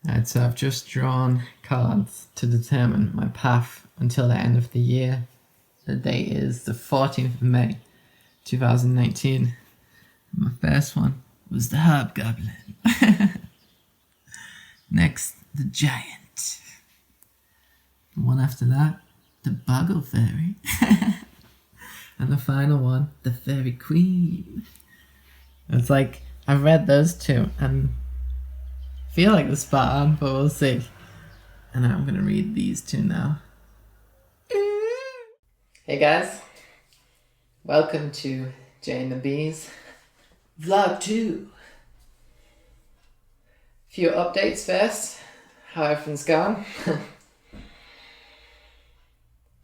Right, so I've just drawn cards to determine my path until the end of the year. The date is the 14th of May, 2019. My first one was the Hobgoblin. Next, the Giant. The one after that, the Boggle Fairy. And the final one, the Fairy Queen. It's like, I've read those two and feel like they're spot on, but we'll see. And I'm gonna read these two now. Hey guys, welcome to Jay and the Bees, vlog 2. Few updates first, how everything's going.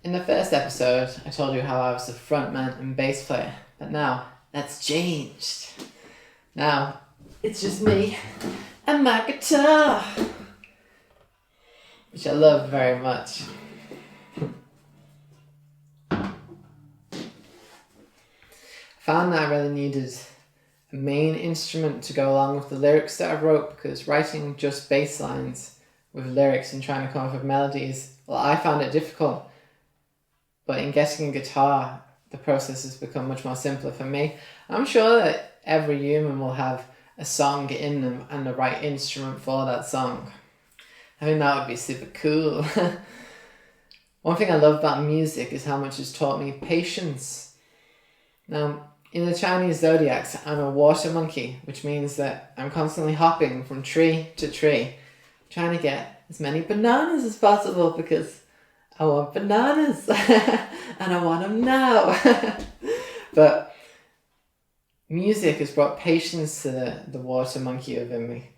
In the first episode, I told you how I was the frontman and bass player, but now that's changed. Now, it's just me and my guitar, which I love very much. I found that I really needed a main instrument to go along with the lyrics that I wrote, because writing just bass lines with lyrics and trying to come up with melodies, well, I found it difficult. But in getting a guitar, the process has become much more simpler for me. I'm sure that every human will have a song in them and the right instrument for that song. I think that would be super cool. One thing I love about music is how much it's taught me patience. Now, in the Chinese zodiacs, I'm a water monkey, which means that I'm constantly hopping from tree to tree, trying to get as many bananas as possible because I want bananas and I want them now. But music has brought patience to the water monkey within me.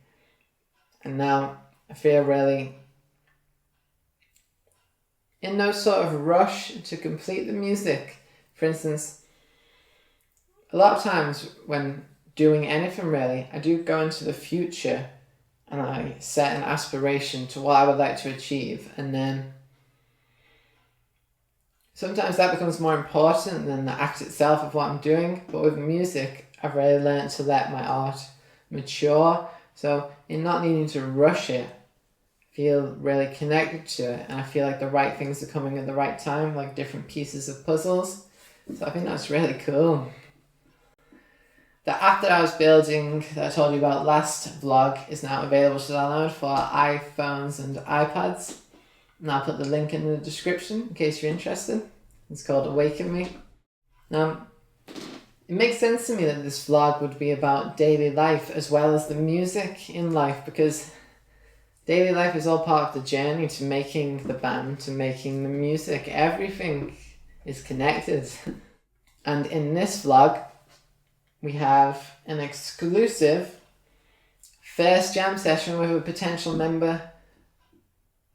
And now I feel really in no sort of rush to complete the music. For instance, a lot of times when doing anything really, I do go into the future and I set an aspiration to what I would like to achieve, and then sometimes that becomes more important than the act itself of what I'm doing. But with music, I've really learned to let my art mature. So in not needing to rush it, I feel really connected to it, and I feel like the right things are coming at the right time, like different pieces of puzzles. So I think that's really cool. The app that I was building that I told you about last vlog is now available to download for iPhones and iPads. And I'll put the link in the description in case you're interested. It's called Awaken Me. Now, it makes sense to me that this vlog would be about daily life as well as the music in life, because daily life is all part of the journey to making the band, to making the music. Everything is connected. And in this vlog, we have an exclusive first jam session with a potential member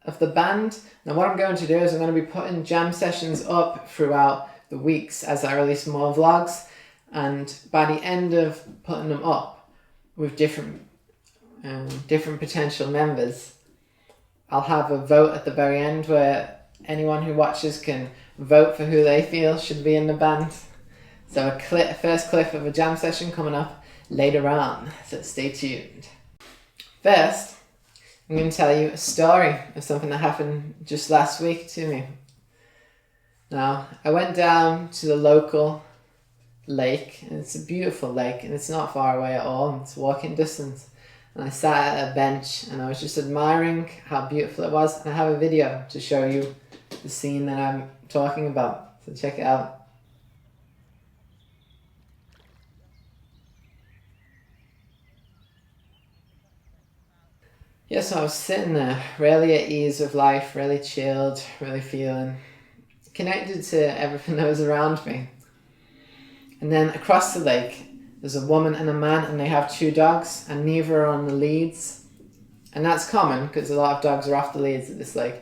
of the band. Now what I'm going to do is I'm going to be putting jam sessions up throughout the weeks as I release more vlogs, and by the end of putting them up with different potential members, I'll have a vote at the very end where anyone who watches can vote for who they feel should be in the band. So a first clip of a jam session coming up later on, so stay tuned. First, I'm going to tell you a story of something that happened just last week to me. Now, I went down to the local lake, and it's a beautiful lake, and it's not far away at all, it's walking distance. And I sat at a bench, and I was just admiring how beautiful it was, and I have a video to show you the scene that I'm talking about, so check it out. Yeah, so I was sitting there, really at ease with life, really chilled, really feeling connected to everything that was around me. And then across the lake, there's a woman and a man, and they have 2 dogs, and neither are on the leads. And that's common, because a lot of dogs are off the leads at this lake.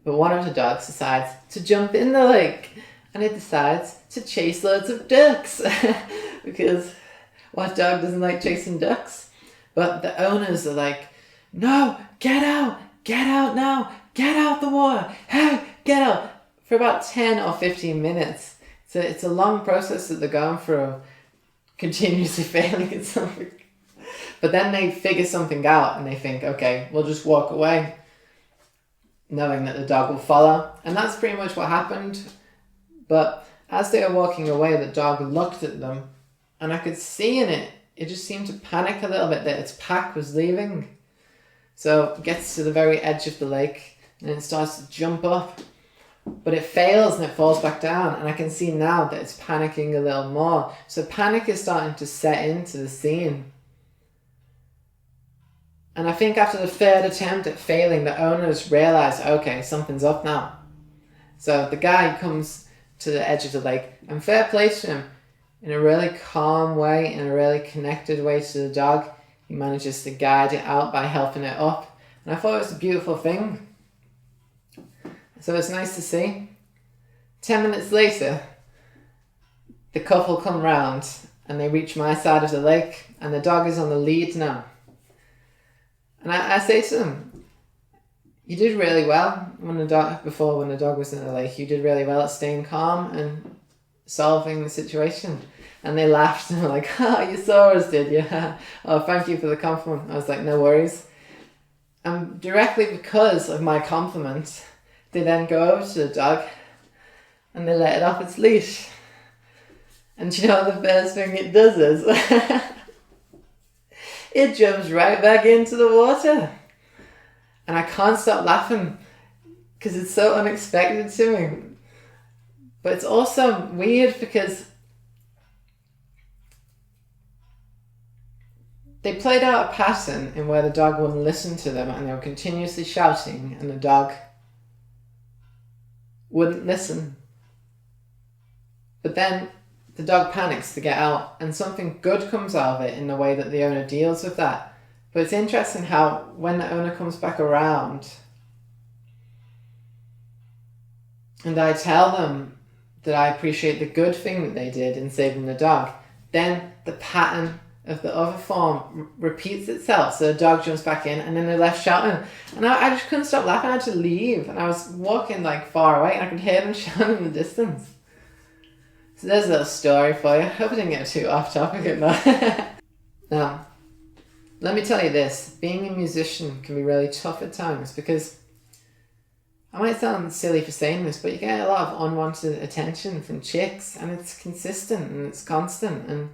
But one of the dogs decides to jump in the lake, and it decides to chase loads of ducks. Because what dog doesn't like chasing ducks? But the owners are like, no, get out now, get out the water, hey, get out, for about 10 or 15 minutes. So it's a long process that they're going through, continuously failing at something. But then they figure something out and they think, okay, we'll just walk away, knowing that the dog will follow. And that's pretty much what happened. But as they were walking away, the dog looked at them, and I could see in it, it just seemed to panic a little bit that its pack was leaving. So it gets to the very edge of the lake, and then it starts to jump up. But it fails and it falls back down, and I can see now that it's panicking a little more. So panic is starting to set into the scene. And I think after the third attempt at failing, the owners realise, okay, something's up now. So the guy comes to the edge of the lake, and fair play to him, in a really calm way, in a really connected way to the dog, he manages to guide it out by helping it up. And I thought it was a beautiful thing. So it's nice to see. 10 minutes later, the couple come round and they reach my side of the lake, and the dog is on the lead now. And I say to them, you did really well when the dog was in the lake. You did really well at staying calm and solving the situation. And they laughed and were like, oh, you saw us, did you? Oh, thank you for the compliment. I was like, no worries. And directly because of my compliment, they then go over to the dog and they let it off its leash. And you know what the first thing it does is? It jumps right back into the water. And I can't stop laughing because it's so unexpected to me. But it's also weird because they played out a pattern in where the dog wouldn't listen to them, and they were continuously shouting, and the dog wouldn't listen. But then the dog panics to get out, and something good comes out of it in the way that the owner deals with that. But it's interesting how when the owner comes back around and I tell them that I appreciate the good thing that they did in saving the dog, then the pattern of the other form repeats itself. So the dog jumps back in, and then they're left shouting. And I just couldn't stop laughing. I had to leave, and I was walking like far away, and I could hear them shouting in the distance. So there's a little story for you. I hope I didn't get too off topic at that. Now, let me tell you this. Being a musician can be really tough at times because I might sound silly for saying this, but you get a lot of unwanted attention from chicks, and it's consistent and it's constant, and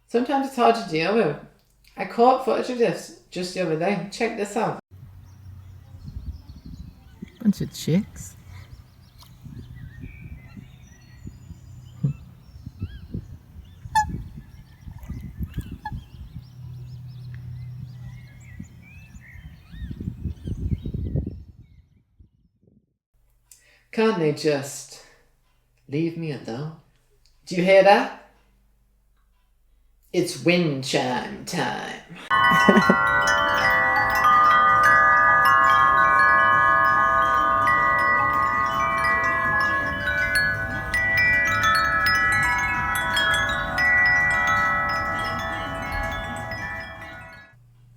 sometimes it's hard to deal with. I caught footage of this just the other day. Check this out. Bunch of chicks. Can't they just leave me alone? Do you hear that? It's wind chime time.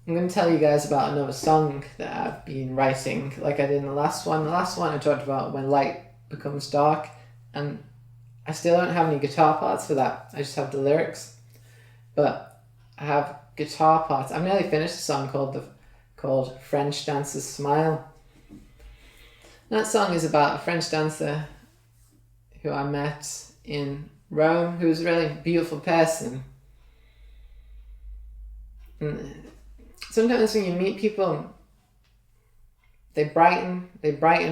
I'm going to tell you guys about another song that I've been writing like I did in the last one. The last one I talked about when light becomes dark, and I still don't have any guitar parts for that. I just have the lyrics. But I have guitar parts. I've nearly finished a song called French Dancer's Smile. That song is about a French dancer who I met in Rome, who was a really beautiful person. And sometimes when you meet people, they brighten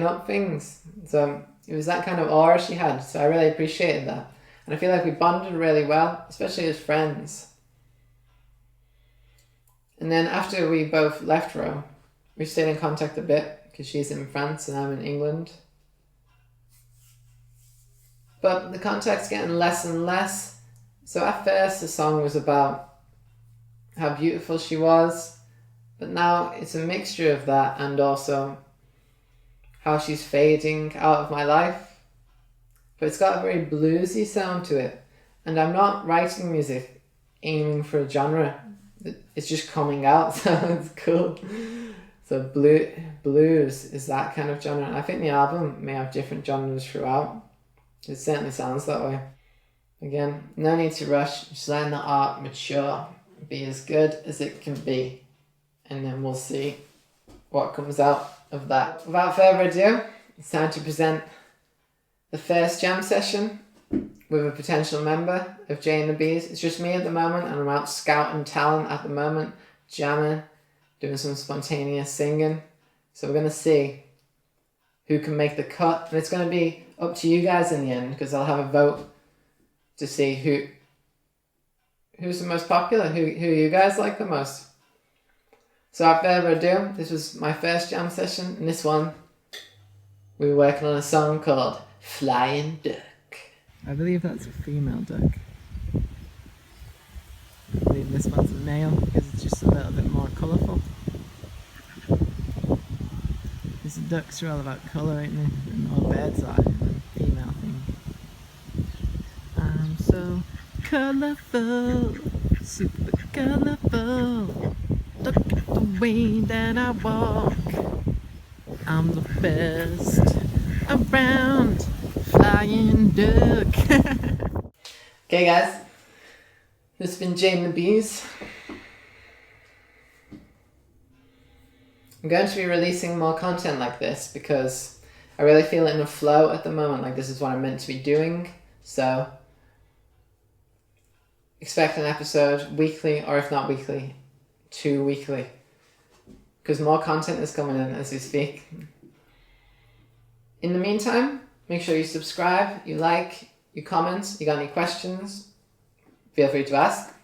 up things. So it was that kind of aura she had. So I really appreciated that. And I feel like we bonded really well, especially as friends. And then after we both left Rome, we stayed in contact a bit because she's in France and I'm in England. But the contact's getting less and less. So at first the song was about how beautiful she was, but now it's a mixture of that and also how she's fading out of my life. But it's got a very bluesy sound to it, and I'm not writing music aiming for a genre. It's just coming out, so it's cool. So blues is that kind of genre. I think the album may have different genres throughout. It certainly sounds that way. Again, no need to rush, just letting the art mature. be as good as it can be. And then we'll see what comes out of that. Without further ado, it's time to present the first jam session with a potential member of Jay and the Bees. It's just me at the moment, and I'm out scouting talent at the moment, jamming, doing some spontaneous singing. So we're going to see who can make the cut, and it's going to be up to you guys in the end, because I'll have a vote to see who's the most popular, who you guys like the most. So without further ado, this was my first jam session, and this one we were working on a song called Flying Duck. I believe that's a female duck. I believe this one's a male because it's just a little bit more colourful. These ducks are all about colour, ain't they? And all birds are. Female thing. I'm so colourful, super colourful. Look at the way that I walk. I'm the best around, flying duck. Okay guys, this has been Jay and the Bees. I'm going to be releasing more content like this because I really feel in a flow at the moment, like this is what I'm meant to be doing. So expect an episode weekly, or if not weekly, 2 weekly, because more content is coming in as we speak. In the meantime, make sure you subscribe, you like, you comment, you got any questions, feel free to ask.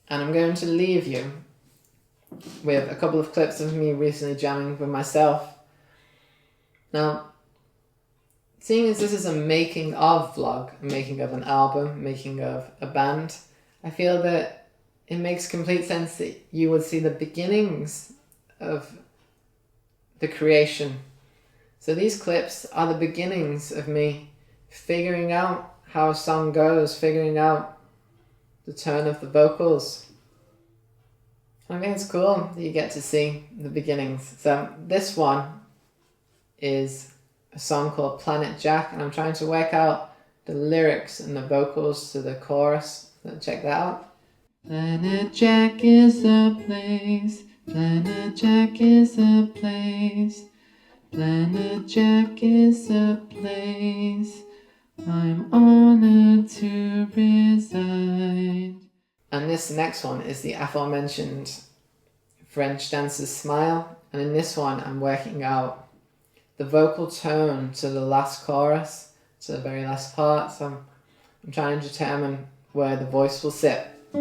And I'm going to leave you with a couple of clips of me recently jamming with myself. Now, seeing as this is a making of vlog, a making of an album, making of a band, I feel that it makes complete sense that you would see the beginnings of the creation. So these clips are the beginnings of me figuring out how a song goes, figuring out the tone of the vocals. I think it's cool that you get to see the beginnings. So this one is a song called Planet Jack, and I'm trying to work out the lyrics and the vocals to the chorus. So check that out. Planet Jack is a place, Planet Jack is a place, Planet Jack is a place I'm honored to reside. And this next one is the aforementioned French dancer's smile. And in this one, I'm working out the vocal tone to the last chorus, to the very last part. So I'm trying to determine where the voice will sit. So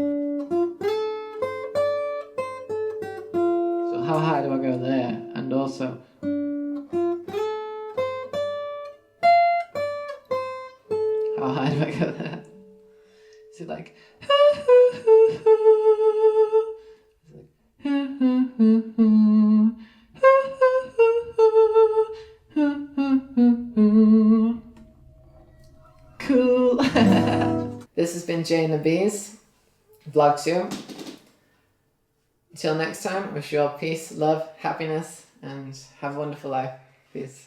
how high do I go there? And also, how high do I go there? Is it like... Cool. This has been Jay and the Bees, vlog 2. Until next time, I wish you all peace, love, happiness, and have a wonderful life. Peace.